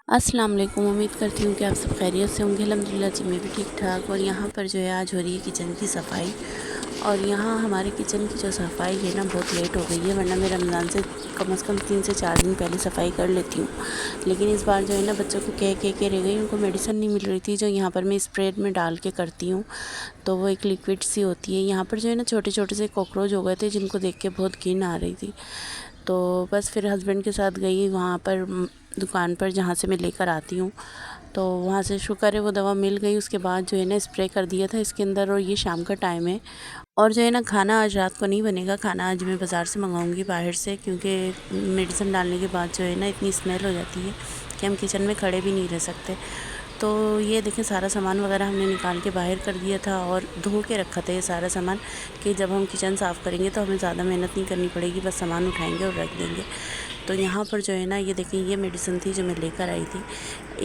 अस्सलाम वालेकुम। उम्मीद करती हूँ कि आप सब खैरियत से होंगे। अल्हम्दुलिल्लाह जी मैं भी ठीक ठाक। और यहाँ पर जो है आज हो रही है किचन की सफ़ाई। और यहाँ हमारे किचन की जो सफ़ाई है ना बहुत लेट हो गई है, वरना मैं रमज़ान से कम 3 से 4 दिन पहले सफ़ाई कर लेती हूँ। लेकिन इस बार जो है ना बच्चों को कह के रह गई, उनको मेडिसिन नहीं मिल रही थी जो यहाँ पर मैं स्प्रे में डाल के करती हूँ। तो वो एक लिक्विड सी होती है। यहाँ पर जो है ना छोटे छोटे से कॉकरोच हो गए थे जिनको देख के बहुत घिन आ रही थी। तो बस फिर हस्बैंड के साथ गई वहाँ पर दुकान पर जहाँ से मैं लेकर आती हूँ। तो वहाँ से शुक्र है वो दवा मिल गई। उसके बाद जो है ना स्प्रे कर दिया था इसके अंदर। और ये शाम का टाइम है और जो है ना खाना आज रात को नहीं बनेगा। खाना आज मैं बाज़ार से मंगाऊंगी बाहर से, क्योंकि मेडिसिन डालने के बाद जो है ना इतनी स्मेल हो जाती है कि हम किचन में खड़े भी नहीं रह सकते। तो ये देखें सारा सामान वगैरह हमने निकाल के बाहर कर दिया था और धो के रखा था ये सारा सामान, कि जब हम किचन साफ़ करेंगे तो हमें ज़्यादा मेहनत नहीं करनी पड़ेगी, बस सामान उठाएंगे और रख देंगे। तो यहाँ पर जो है ना ये देखिए ये मेडिसिन थी जो मैं लेकर आई थी।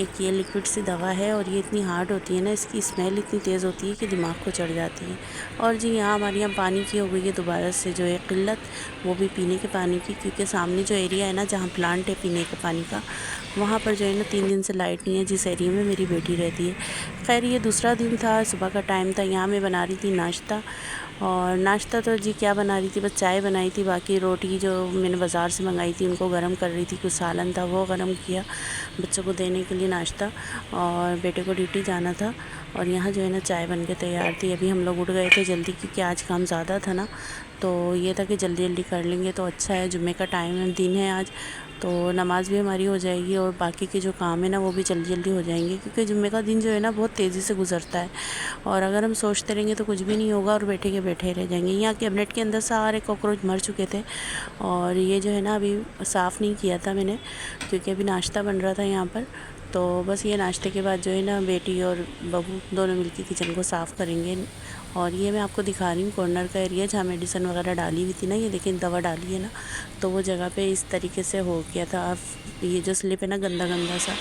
एक ये लिक्विड सी दवा है और ये इतनी हार्ड होती है ना, इसकी स्मेल इतनी तेज़ होती है कि दिमाग को चढ़ जाती है। और जी यहाँ हमारे यहाँ पानी की हो गई है दोबारा से जो है किल्लत, वो भी पीने के पानी की, क्योंकि सामने जो एरिया है ना जहाँ प्लांट है पीने के पानी का, वहाँ पर जो है ना 3 दिन से लाइट नहीं है, जिस एरिया में मेरी बेटी रहती है। खैर ये दूसरा दिन था, सुबह का टाइम था। यहाँ मैं बना रही थी नाश्ता। और नाश्ता तो जी क्या बना रही थी, बस चाय बनाई थी। बाकी रोटी जो मैंने बाज़ार से मंगाई थी उनको गर्म कर रही थी, कुछ सालन था वो गर्म किया बच्चों को देने के लिए नाश्ता। और बेटे को ड्यूटी जाना था। और यहाँ जो है ना चाय बन के तैयार थी। अभी हम लोग उठ गए थे जल्दी, क्योंकि आज काम ज़्यादा था ना, तो ये था कि जल्दी जल्दी कर लेंगे तो अच्छा है। जुम्मे का टाइम है, दिन है आज, तो नमाज़ भी हमारी हो जाएगी और बाकी के जो काम है ना वो भी जल्दी जल्दी हो जाएंगे, क्योंकि जुम्मे का दिन जो है ना बहुत तेज़ी से गुजरता है। और अगर हम सोचते रहेंगे तो कुछ भी नहीं होगा और बैठे के बैठे रह जाएंगे। यहाँ कैबिनेट के अंदर सारे कॉकरोच मर चुके थे और ये जो है ना अभी साफ़ नहीं किया था मैंने, क्योंकि अभी नाश्ता बन रहा था यहाँ पर। तो बस ये नाश्ते के बाद जो है ना बेटी और बहू दोनों मिलकर किचन को साफ़ करेंगे। और ये मैं आपको दिखा रही हूँ कॉर्नर का एरिया जहाँ मेडिसिन वगैरह डाली हुई थी ना, ये देखिए दवा डाली है ना, तो वो जगह पे इस तरीके से हो गया था। अब ये जो स्लिप है ना गंदा गंदा सा।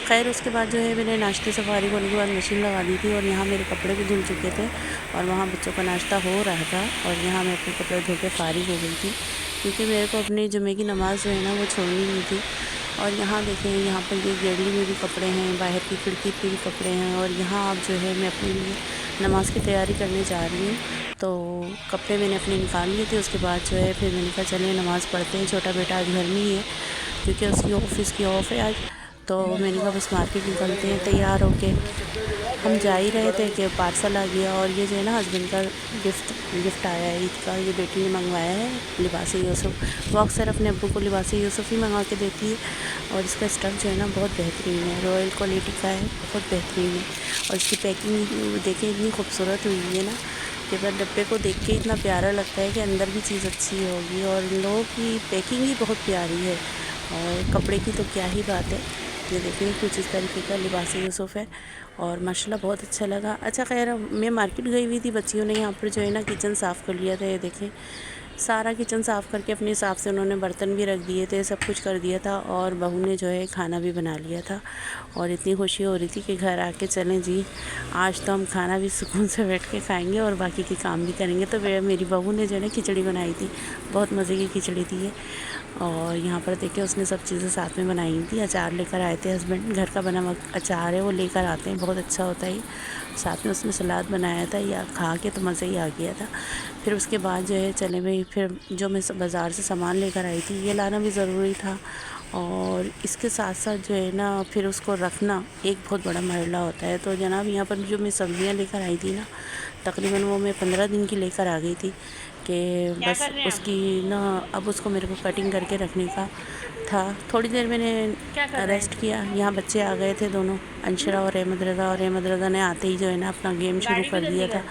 खैर उसके बाद जो है मैंने नाश्ते से फारिग होने के बाद मशीन लगा दी थी और यहाँ मेरे कपड़े भी धुल चुके थे और वहाँ बच्चों का नाश्ता हो रहा था। और यहाँ मैं अपने कपड़े धो के फारिग हो गई थी, क्योंकि मेरे को अपने जुमे की नमाज़ जो है ना वो छोड़नी नहीं थी। और यहाँ देखें यहाँ पर ये गैलरी में भी कपड़े हैं, बाहर की खिड़की पे भी कपड़े हैं। और यहाँ अब जो है मैं अपने लिए नमाज़ की तैयारी करने जा रही हूँ। तो कपड़े मैंने अपने निकाल लिए थे। उसके बाद जो है फिर मैंने कहा चले नमाज़ पढ़ते हैं। छोटा बेटा आज घर में ही है क्योंकि उसकी ऑफ़िस की ऑफ है आज। तो मैंने कहा बस मार्केट निकलते हैं। तैयार होके हम जा ही रहे थे कि पार्सल आ गया। और ये जो है ना हस्बैंड का गिफ्ट आया है ईद का। ये बेटी ने मंगवाया है लिबास यूसुफ। वो अक्सर अपने अब्बू को लिबास यूसुफ ही मंगा के देती है। और इसका स्टफ़ जो है ना बहुत बेहतरीन है, रॉयल क्वालिटी का है, बहुत बेहतरीन है। और इसकी पैकिंग देखें इतनी खूबसूरत हुई है ना कि बस डब्बे को देख के इतना प्यारा लगता है कि अंदर भी चीज़ अच्छी होगी। और इन लोगों की पैकिंग ही बहुत प्यारी है और कपड़े की तो क्या ही बात है। ये देखिए कुछ इस तरीके का लिबास यूसुफ है और माशाल्लाह बहुत अच्छा लगा। अच्छा खैर मैं मार्केट गई हुई थी, बच्चियों ने यहाँ पर जो है ना किचन साफ़ कर लिया था। ये देखें सारा किचन साफ़ करके अपने हिसाब से उन्होंने बर्तन भी रख दिए थे, सब कुछ कर दिया था। और बहू ने जो है खाना भी बना लिया था। और इतनी खुशी हो रही थी कि घर आके चलें जी आज तो हम खाना भी सुकून से बैठ के खाएंगे और बाकी के काम भी करेंगे। तो मेरी बहू ने जो है ना खिचड़ी बनाई थी, बहुत मज़े की खिचड़ी थी ये। और यहाँ पर देखिए उसने सब चीज़ें साथ में बनाई थी। अचार लेकर आए थे हस्बैंड, घर का बना हुआ अचार है वो लेकर आते हैं, बहुत अच्छा होता है। साथ में उसने सलाद बनाया था, या खा के तो मज़ा ही आ गया था। फिर उसके बाद जो है चले भाई, फिर जो मैं बाज़ार से सामान लेकर आई थी ये लाना भी ज़रूरी था। और इसके साथ साथ जो है ना फिर उसको रखना एक बहुत बड़ा मरला होता है। तो जनाब यहाँ पर जो मैं सब्ज़ियाँ लेकर आई थी ना, तकरीबन वो मैं 15 दिन की लेकर आ गई थी कि बस उसकी ना अब उसको मेरे को कटिंग करके रखने का था। थोड़ी देर मैंने रेस्ट किया। यहाँ बच्चे आ गए थे दोनों, अंशरा और अहमद रज़ा। और अहमद रज़ा ने आते ही जो है ना अपना गेम शुरू कर दिया था।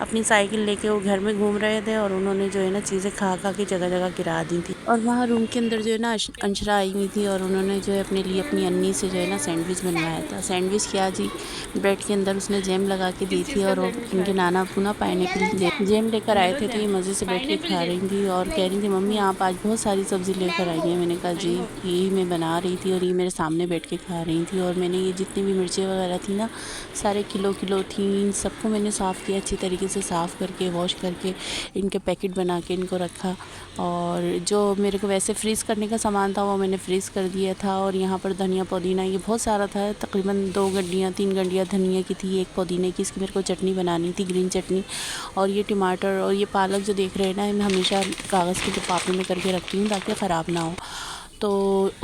अपनी साइकिल लेके वो घर में घूम रहे थे और उन्होंने जो है ना चीज़ें खा खा के जगह जगह गिरा दी थी। और वहाँ रूम के अंदर जो है ना अंशरा आई हुई थी और उन्होंने जो है अपने लिए अपनी अन्नी से जो है ना सैंडविच बनवाया था। सैंडविच क्या जी, ब्रेड के अंदर उसने जैम लगा के दी थी और उनके नाना अब्बू ना पाइनएप्पल जैम लेकर आए थे। तो ये मज़े से बैठ के खा रही थी और कह रही थी मम्मी आप आज बहुत सारी सब्ज़ी लेकर आई हैं। मैंने कहा जी यही मैं बना रही थी और ये मेरे सामने बैठ के खा रही थी। और मैंने ये जितनी भी भी मिर्ची वगैरह थी ना, सारे किलो किलो थी। इन सबको मैंने साफ़ किया, अच्छी तरीके से साफ़ करके वॉश करके इनके पैकेट बना के इनको रखा। और जो मेरे को वैसे फ्रीज़ करने का सामान था वो मैंने फ्रीज़ कर दिया था। और यहाँ पर धनिया पुदीना ये बहुत सारा था, तकरीबन 2 गड्डियाँ 3 गड्डियाँ धनिया की थी, 1 पुदीने की। इसकी मेरे को चटनी बनानी थी, ग्रीन चटनी। और ये टमाटर और ये पालक जो देख रहे हैं ना, मैं हमेशा कागज़ के लिफाफे में करके रखती हूँ ताकि ख़राब ना हो। तो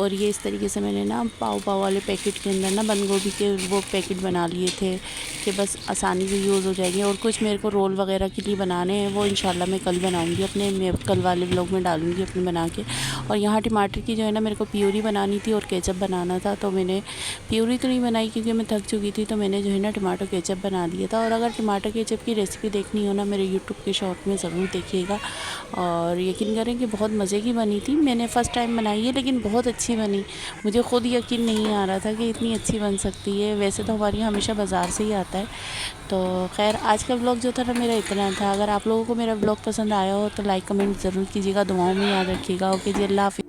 और ये इस तरीके से मैंने ना पाव वाले पैकेट के अंदर ना बंद गोभी के वो पैकेट बना लिए थे कि बस आसानी से यूज़ हो जाएंगे। और कुछ मेरे को रोल वगैरह के लिए बनाने हैं, वो इंशाल्लाह मैं कल बनाऊंगी, मैं कल वाले व्लॉग में डालूंगी अपने बना के। और यहाँ टमाटर की जो है ना मेरे को प्यूरी बनानी थी और केचप बनाना था, तो मैंने प्यूरी तो नहीं बनाई क्योंकि मैं थक चुकी थी, तो मैंने जो है ना टमाटर केचप बना दिया था। और अगर टमाटर केचप की रेसिपी देखनी हो ना, मेरे यूट्यूब के शॉर्ट में ज़रूर देखिएगा। और यकीन करें कि बहुत मज़े की बनी थी। मैंने फ़र्स्ट टाइम बनाई है लेकिन बहुत अच्छी बनी। मुझे ख़ुद यकीन नहीं आ रहा था कि इतनी अच्छी बन सकती है। वैसे तो हमारे यहाँ हमेशा बाज़ार से ही आता है। तो खैर आज का व्लॉग जो था ना मेरा इतना था। अगर आप लोगों को मेरा व्लॉग पसंद आया हो तो लाइक कमेंट ज़रूर कीजिएगा, दुआओं में याद रखिएगा। ओके जी, अल्लाह हाफ़िज़।